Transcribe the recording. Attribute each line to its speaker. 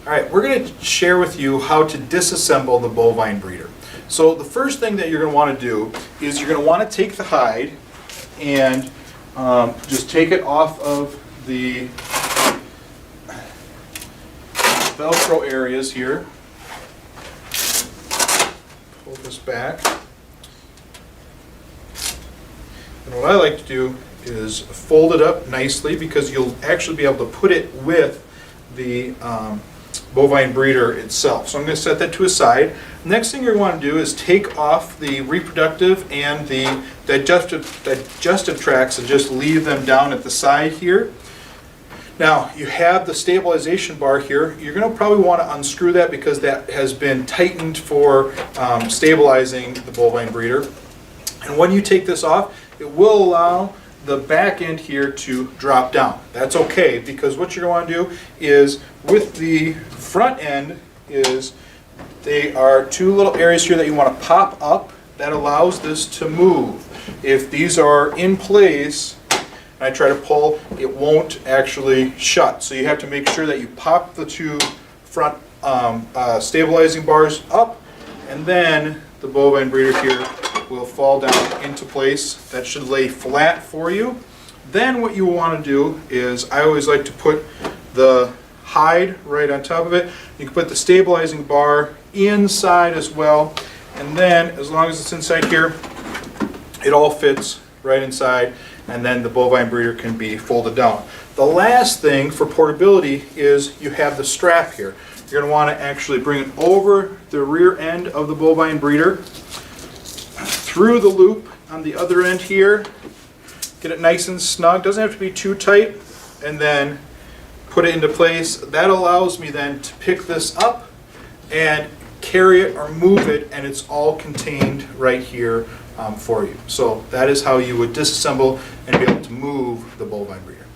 Speaker 1: All right, we're going to share with you how to disassemble the bovine breeder. So the first thing that you're going to want to do is you're going to want to take the hide and just take it off of the Velcro areas here. Pull this back. And what I like to do is fold it up nicely because you'll actually be able to put it with the bovine breeder itself. So I'm going to set that to a side. Next thing you're going to want to do is take off the reproductive and the digestive tracts and just leave them down at the side here. Now you have the stabilization bar here. You're going to probably want to unscrew that because that has been tightened for stabilizing the bovine breeder. And when you take this off, it will allow the back end here to drop down. That's okay, because what you're going to do is with the front end is they are two little areas here that you want to pop up that allows this to move. If these are in place and I try to pull, it won't actually shut. So you have to make sure that you pop the two front stabilizing bars up, and then the bovine breeder here will fall down into place. That should lay flat for you. Then what you want to do is, I always like to put the hide right on top of it. You can put the stabilizing bar inside as well, and then as long as it's inside here, it all fits right inside, and then the bovine breeder can be folded down. The last thing for portability is you have the strap here. You're going to want to actually bring it over the rear end of the bovine breeder, through the loop on the other end here, get it nice and snug, doesn't have to be too tight, and then put it into place. That allows me then to pick this up and carry it or move it, and it's all contained right here for you. So that is how you would disassemble and be able to move the bovine breeder.